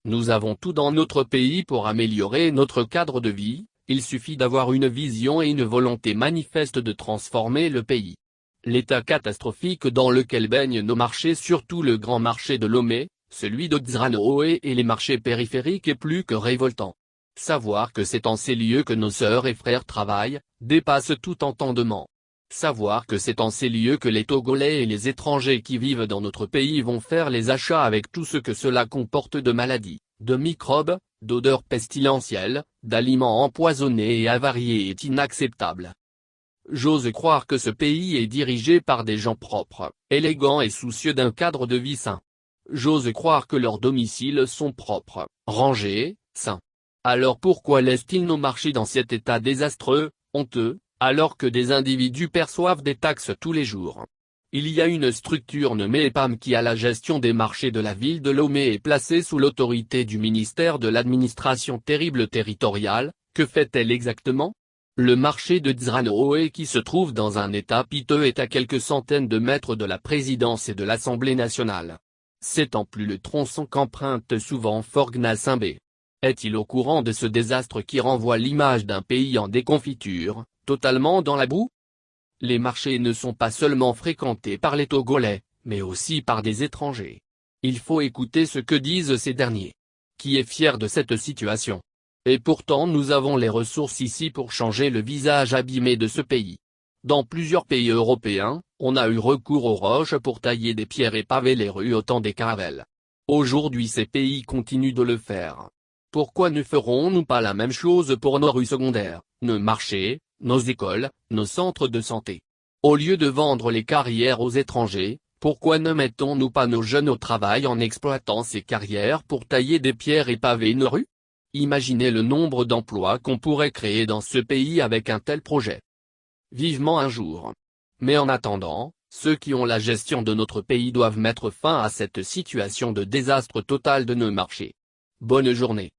Nous avons tout dans notre pays pour améliorer notre cadre de vie, il suffit d'avoir une vision et une volonté manifeste de transformer le pays. L'état catastrophique dans lequel baignent nos marchés, surtout le grand marché de Lomé, celui de Tzranoé et les marchés périphériques, est plus que révoltant. Savoir que c'est en ces lieux que nos sœurs et frères travaillent, dépasse tout entendement. Savoir que c'est en ces lieux que les Togolais et les étrangers qui vivent dans notre pays vont faire les achats avec tout ce que cela comporte de maladies, de microbes, d'odeurs pestilentielles, d'aliments empoisonnés et avariés est inacceptable. J'ose croire que ce pays est dirigé par des gens propres, élégants et soucieux d'un cadre de vie sain. J'ose croire que leurs domiciles sont propres, rangés, sains. Alors pourquoi laissent-ils nos marchés dans cet état désastreux, honteux, alors que des individus perçoivent des taxes tous les jours? Il y a une structure nommée EPAM qui a la gestion des marchés de la ville de Lomé et placée sous l'autorité du ministère de l'administration territoriale. Que fait-elle exactement? Le marché de Tzranoé, qui se trouve dans un état piteux, est à quelques centaines de mètres de la présidence et de l'Assemblée nationale. C'est en plus le tronçon qu'emprunte souvent Forgna Simbé. Est-il au courant de ce désastre qui renvoie l'image d'un pays en déconfiture, totalement dans la boue? Les marchés ne sont pas seulement fréquentés par les Togolais, mais aussi par des étrangers. Il faut écouter ce que disent ces derniers. Qui est fier de cette situation? Et pourtant nous avons les ressources ici pour changer le visage abîmé de ce pays. Dans plusieurs pays européens, on a eu recours aux roches pour tailler des pierres et paver les rues au temps des caravelles. Aujourd'hui ces pays continuent de le faire. Pourquoi ne ferons-nous pas la même chose pour nos rues secondaires, nos marchés, nos écoles, nos centres de santé? Au lieu de vendre les carrières aux étrangers, pourquoi ne mettons-nous pas nos jeunes au travail en exploitant ces carrières pour tailler des pierres et paver nos rues? Imaginez le nombre d'emplois qu'on pourrait créer dans ce pays avec un tel projet. Vivement un jour. Mais en attendant, ceux qui ont la gestion de notre pays doivent mettre fin à cette situation de désastre total de nos marchés. Bonne journée.